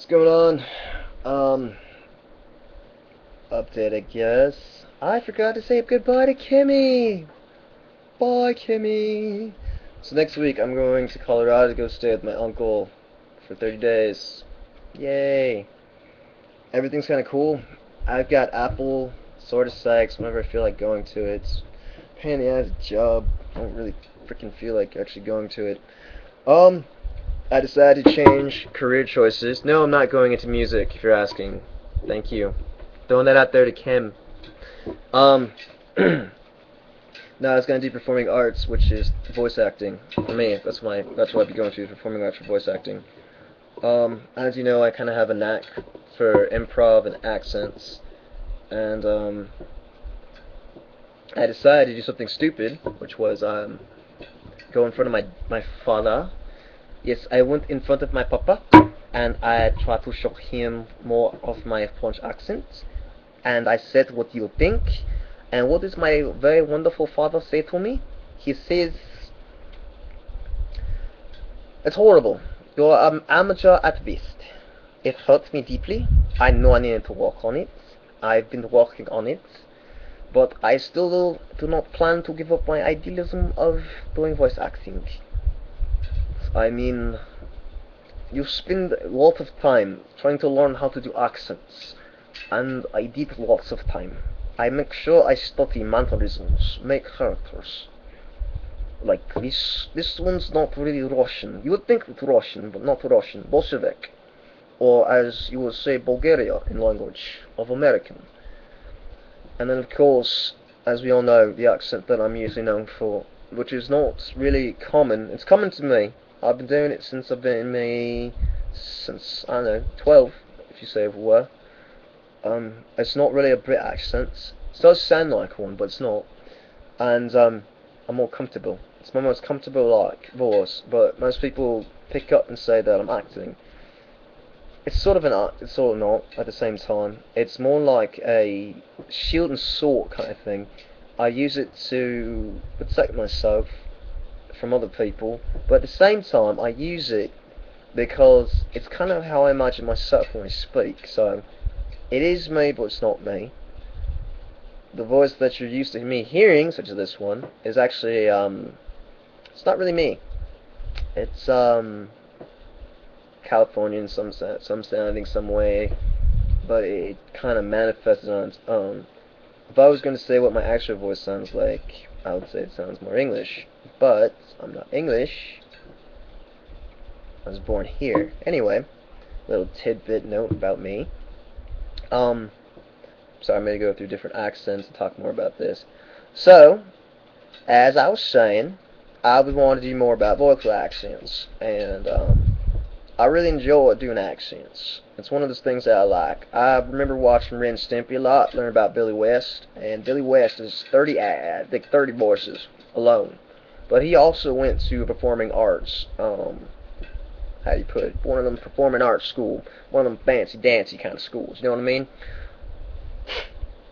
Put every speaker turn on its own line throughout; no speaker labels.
What's going on? Update, I guess. I forgot to say goodbye to Kimmy. Bye, Kimmy. So next week I'm going to Colorado to go stay with my uncle for 30 days. Yay. Everything's kind of cool. I've got Apple sort of psyched whenever I feel like going to it. It's apparently I have a job. I don't really freaking feel like actually going to it. Um, I decided to change career choices. No, I'm not going into music, if you're asking. Thank you. Throwing that out there to Kim. Um, no, I was gonna do performing arts, which is voice acting. For me, that's what I'd be going to, performing arts for voice acting. As you know, I kind of have a knack for improv and accents, and I decided to do something stupid, which was go in front of my father. Yes, I went in front of my papa, and I tried to show him more of my French accent, and I said, "What do you think?" And what does my very wonderful father say to me? He says, "It's horrible. You're an amateur at best." It hurt me deeply. I know I needed to work on it. I've been working on it. But I still do not plan to give up my idealism of doing voice acting. I mean, you spend a lot of time trying to learn how to do accents, and I did lots of time. I make sure I study mannerisms, make characters. Like this one's not really Russian. You would think it's Russian, but not Russian. Bolshevik, or as you would say, Bulgaria in language of American. And then of course, as we all know, the accent that I'm usually known for, which is not really common. It's common to me. I've been doing it since I've been in me since I don't know 12, if you say a word. It's not really a Brit accent. It does sound like one, but it's not. And I'm more comfortable. It's my most comfortable like voice, but most people pick up and say that I'm acting. It's sort of an art, it's sort of not at the same time. It's more like a shield and sword kind of thing. I use it to protect myself from other people, but at the same time I use it because it's kind of how I imagine myself when I speak. So it is me, but it's not me. The voice that you're used to me hearing, such as this one, is actually it's not really me. It's Californian, some sounding some way, but it kind of manifested on its own. If I was going to say what my actual voice sounds like, I would say it sounds more English, but I'm not English. I was born here. Anyway, little tidbit note about me. Um, sorry, I'm going to go through different accents and talk more about this. So, as I was saying, I would want to do more about vocal accents, and I really enjoy doing accents. It's one of those things that I like. I remember watching Ren and Stimpy a lot, learning about Billy West, and Billy West is 30, I think 30 voices alone. But he also went to performing arts, how do you put it, one of them performing arts school, one of them fancy dancy kind of schools, you know what I mean?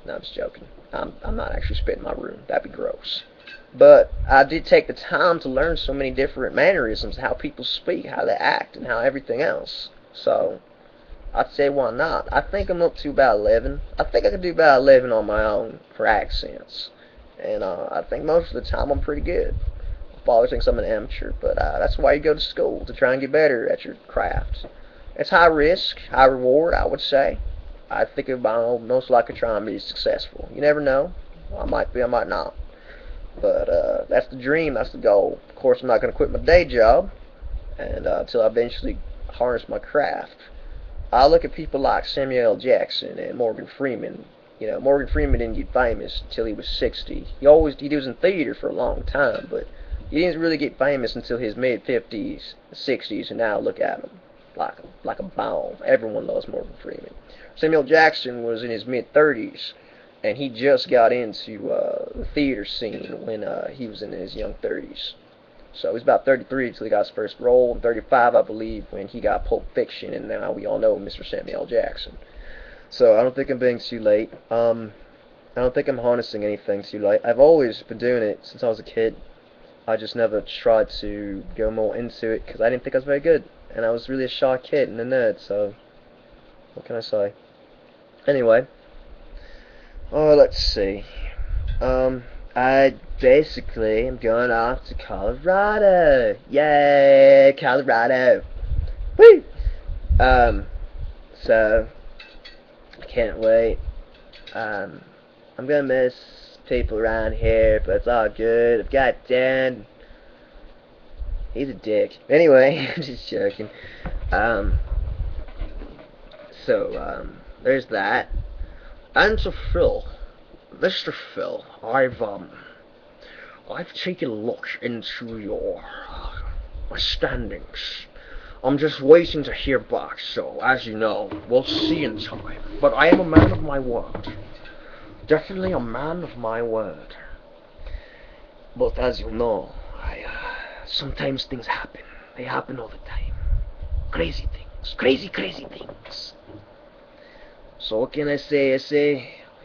No, I'm just joking. I'm not actually spitting my room. That'd be gross. But I did take the time to learn so many different mannerisms, how people speak, how they act, and how everything else. So, I'd say why not? I think I'm up to about 11. I think I could do about 11 on my own for accents. And I think most of the time I'm pretty good. My father thinks I'm an amateur, but that's why you go to school, to try and get better at your craft. It's high risk, high reward, I would say. I think I'll most likely try and be successful. You never know. I might be, I might not. But that's the dream, that's the goal. Of course, I'm not going to quit my day job and until I eventually harness my craft. I look at people like Samuel L. Jackson and Morgan Freeman. You know, Morgan Freeman didn't get famous until he was 60. He was in theater for a long time, but he didn't really get famous until his mid 50s, 60s, and now look at him like a bomb. Everyone loves Morgan Freeman. Samuel Jackson was in his mid 30s, and he just got into the theater scene when he was in his young 30s. So he was about 33 until he got his first role, and 35, I believe, when he got Pulp Fiction, and now we all know Mr. Samuel Jackson. So I don't think I'm being too late. I don't think I'm harnessing anything too late. I've always been doing it since I was a kid. I just never tried to go more into it because I didn't think I was very good, and I was really a shy kid and a nerd. So What can I say? Anyway, let's see. I basically am going off to Colorado. Yay, Colorado! Woo! So I can't wait. I'm gonna miss people around here, but it's all good. I've got Dan. He's a dick. Anyway, I'm just joking. There's that. And to Phil, Mr. Phil, I've taken a look into your standings. I'm just waiting to hear back, so as you know, we'll see in time. But I am a man of my word. Definitely a man of my word. But as you know, sometimes things happen. They happen all the time. Crazy things. Crazy things. So what can I say?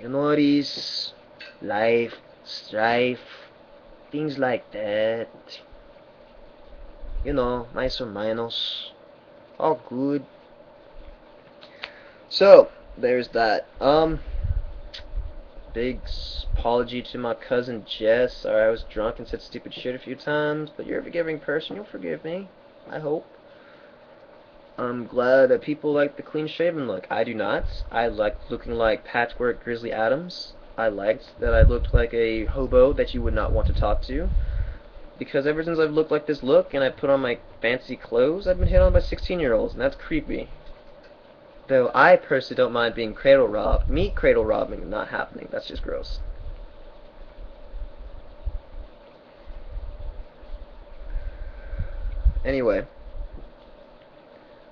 You know, these life, strife, things like that. You know, minus or minus. All good. So, there's that. Big apology to my cousin Jess. Sorry I was drunk and said stupid shit a few times, but you're a forgiving person. You'll forgive me. I hope. I'm glad that people like the clean-shaven look. I do not. I like looking like Patchwork Grizzly Adams. I liked that I looked like a hobo that you would not want to talk to. Because ever since I've looked like this look and I put on my fancy clothes, I've been hit on by 16-year-olds, and that's creepy. Though I personally don't mind being cradle robbed. Me cradle robbing not happening. That's just gross. Anyway.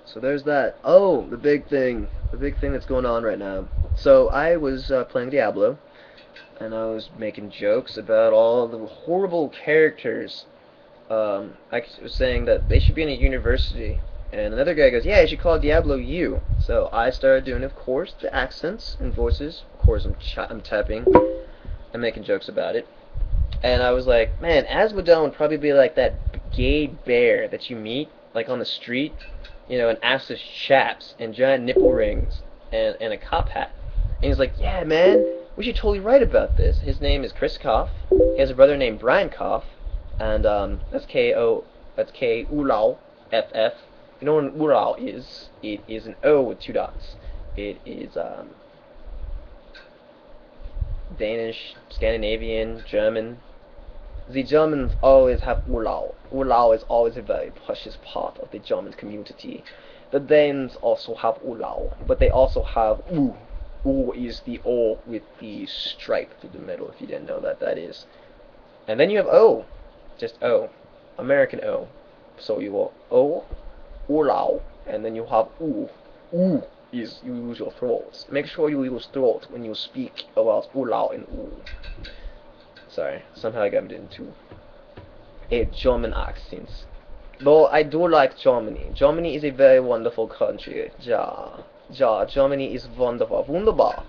So there's that. Oh, the big thing that's going on right now. So I was playing Diablo, and I was making jokes about all the horrible characters. I was saying that they should be in a university, and another guy goes, "Yeah, you should call Diablo U." So I started doing, of course, the accents and voices. Of course, I'm typing and making jokes about it. And I was like, man, Asmodon would probably be like that gay bear that you meet, like on the street. You know, and assless chaps and giant nipple rings and a cop hat. And he's like, yeah, man, we should totally write about this. His name is Chris Koff. He has a brother named Brian Koff, and that's K-U-L-A-U-F-F. You know what an Ural is? It is an O with 2 dots. It is Danish, Scandinavian, German. The Germans always have Urlau. Urlau is always a very precious part of the German community. The Danes also have Urlau, but they also have U. U is the O with the stripe through the middle, if you didn't know that is. And then you have O. Just O. American O. So you have O, Urlau, and then you have U. U is you use your throat. Make sure you use throat when you speak about Urlau and U. Sorry, somehow I got into a German accent. Though I do like Germany. Germany is a very wonderful country. Ja, Germany is wonderful. Wunderbar.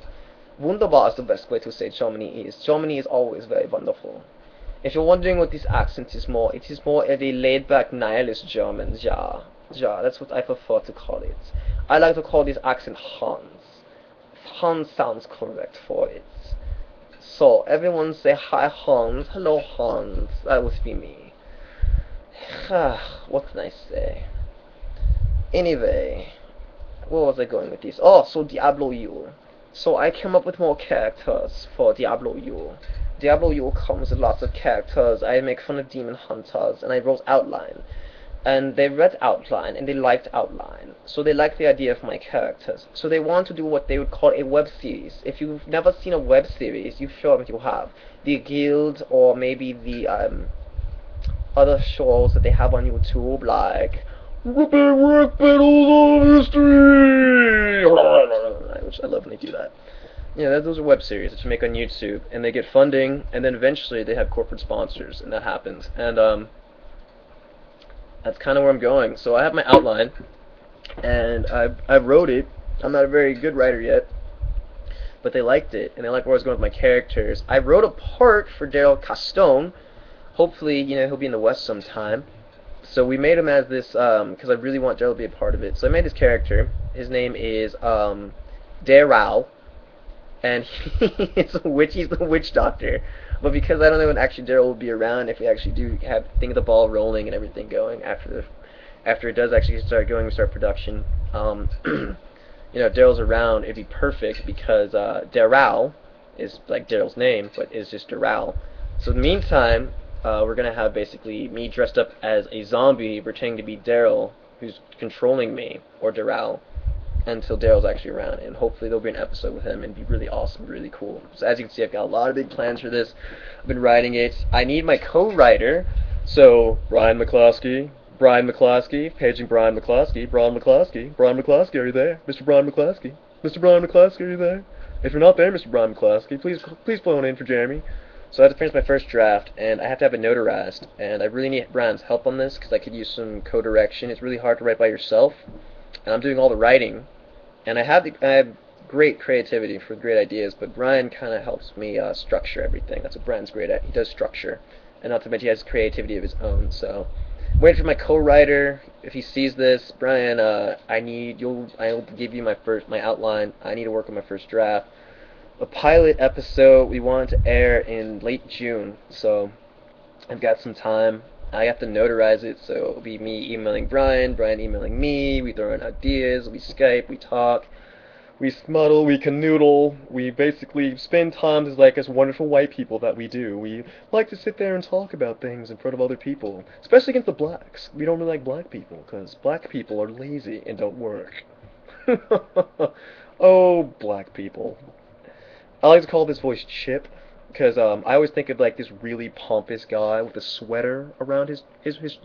Wunderbar is the best way to say Germany is. Germany is always very wonderful. If you're wondering what this accent is more, it is more of a laid-back nihilist German. Ja, that's what I prefer to call it. I like to call this accent Hans. Hans sounds correct for it. So, everyone say hi Hans, hello Hans, that would be me. What can I say? Anyway, where was I going with this? Oh, so Diablo U. So I came up with more characters for Diablo U. Diablo U comes with lots of characters. I make fun of demon hunters, and I wrote outline. And they read outline, and they liked outline. So they liked the idea of my characters. So they want to do what they would call a web series. If you've never seen a web series, you sure that you have. The Guild, or maybe the other shows that they have on YouTube, like Work Battles of History, which I love when they do that. Yeah, those are web series that you make on YouTube, and they get funding, and then eventually they have corporate sponsors, and that happens. And that's kind of where I'm going. So I have my outline, and I wrote it. I'm not a very good writer yet, but they liked it, and they liked where I was going with my characters. I wrote a part for Daryl Castone. Hopefully, you know, he'll be in the West sometime. So we made him as this, because I really want Daryl to be a part of it. So I made his character, His name is Darrow, and he's the witch doctor. But because I don't know when actually Daryl will be around, if we actually do have think of the ball rolling and everything going after it does actually start going, we start production. Daryl's around, it'd be perfect because Darrow is like Daryl's name, but is just Darrow. So in the meantime, we're gonna have basically me dressed up as a zombie, pretending to be Daryl, who's controlling me, or Darrow, until Daryl's actually around, and hopefully there'll be an episode with him and be really awesome, really cool. So as you can see, I've got a lot of big plans for this. I've been writing it. I need my co-writer, so Brian McCloskey, paging Brian McCloskey, Brian McCloskey, are you there? Mr. Brian McCloskey, are you there? If you're not there, Mr. Brian McCloskey, please phone in for Jeremy. So I have to finish my first draft, and I have to have it notarized, and I really need Brian's help on this, because I could use some co-direction. It's really hard to write by yourself, and I'm doing all the writing, and I have great creativity for great ideas, but Brian kind of helps me structure everything. That's what Brian's great at. He does structure, and not to mention he has creativity of his own. So I'm waiting for my co-writer. If he sees this, Brian, I'll give you my outline. I need to work on my first draft. A pilot episode we want to air in late June, so I've got some time. I have to notarize it, so it'll be me emailing Brian emailing me, we throw in ideas, we Skype, we talk, we smuttle, we canoodle, we basically spend time as wonderful white people that we do. We like to sit there and talk about things in front of other people, especially against the blacks. We don't really like black people, because black people are lazy and don't work. Oh, black people. I like to call this voice Chip, because I always think of like this really pompous guy with a sweater around his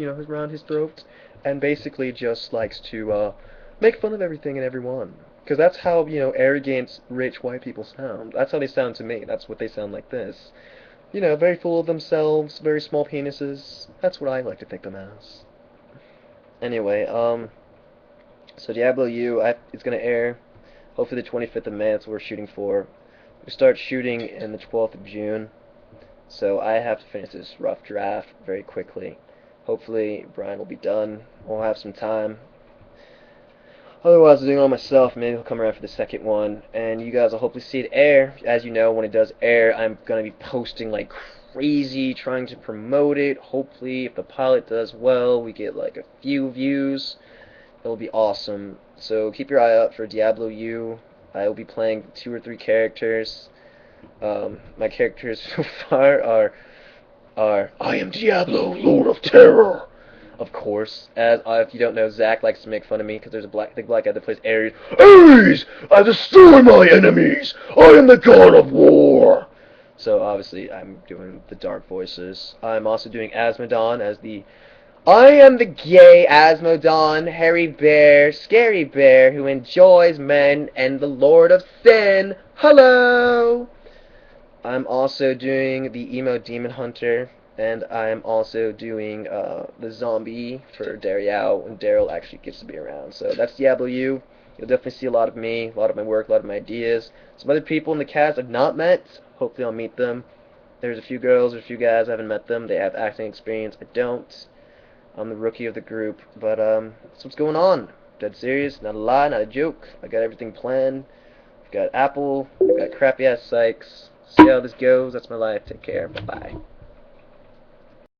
around his throat, and basically just likes to make fun of everything and everyone, because that's how arrogant rich white people sound. That's how they sound to me. That's what they sound like this. Very full of themselves, very small penises. That's what I like to think them as. Anyway, so Diablo U, it's gonna air hopefully the 25th of May. That's what we're shooting for. We start shooting in the 12th of June, so I have to finish this rough draft very quickly. Hopefully Brian will be done. We'll have some time. Otherwise, I'm doing it all myself. Maybe he'll come around for the second one, and you guys will hopefully see it air. As you know, when it does air, I'm going to be posting like crazy, trying to promote it. Hopefully, if the pilot does well, we get like a few views. It'll be awesome. So keep your eye out for Diablo U. I will be playing 2 or 3 characters. My characters so far are I am Diablo, Lord of Terror. Of course, as if you don't know, Zach likes to make fun of me because there's a big black guy that plays Ares. Ares, I destroy my enemies. I am the god of war. So obviously, I'm doing the dark voices. I'm also doing Asmodon as I am the gay Asmodon, hairy bear, scary bear who enjoys men and the Lord of Sin. Hello! I'm also doing the emo demon hunter, and I'm also doing the zombie for Daryl when Daryl actually gets to be around. So that's Diablo U. You'll definitely see a lot of me, a lot of my work, a lot of my ideas. Some other people in the cast I've not met. Hopefully I'll meet them. There's a few girls, there's a few guys, I haven't met them. They have acting experience. I don't. I'm the rookie of the group, but that's what's going on. Dead serious, not a lie, not a joke. I got everything planned. I've got Apple, I've got crappy ass Sykes. See how this goes. That's my life. Take care. Bye bye.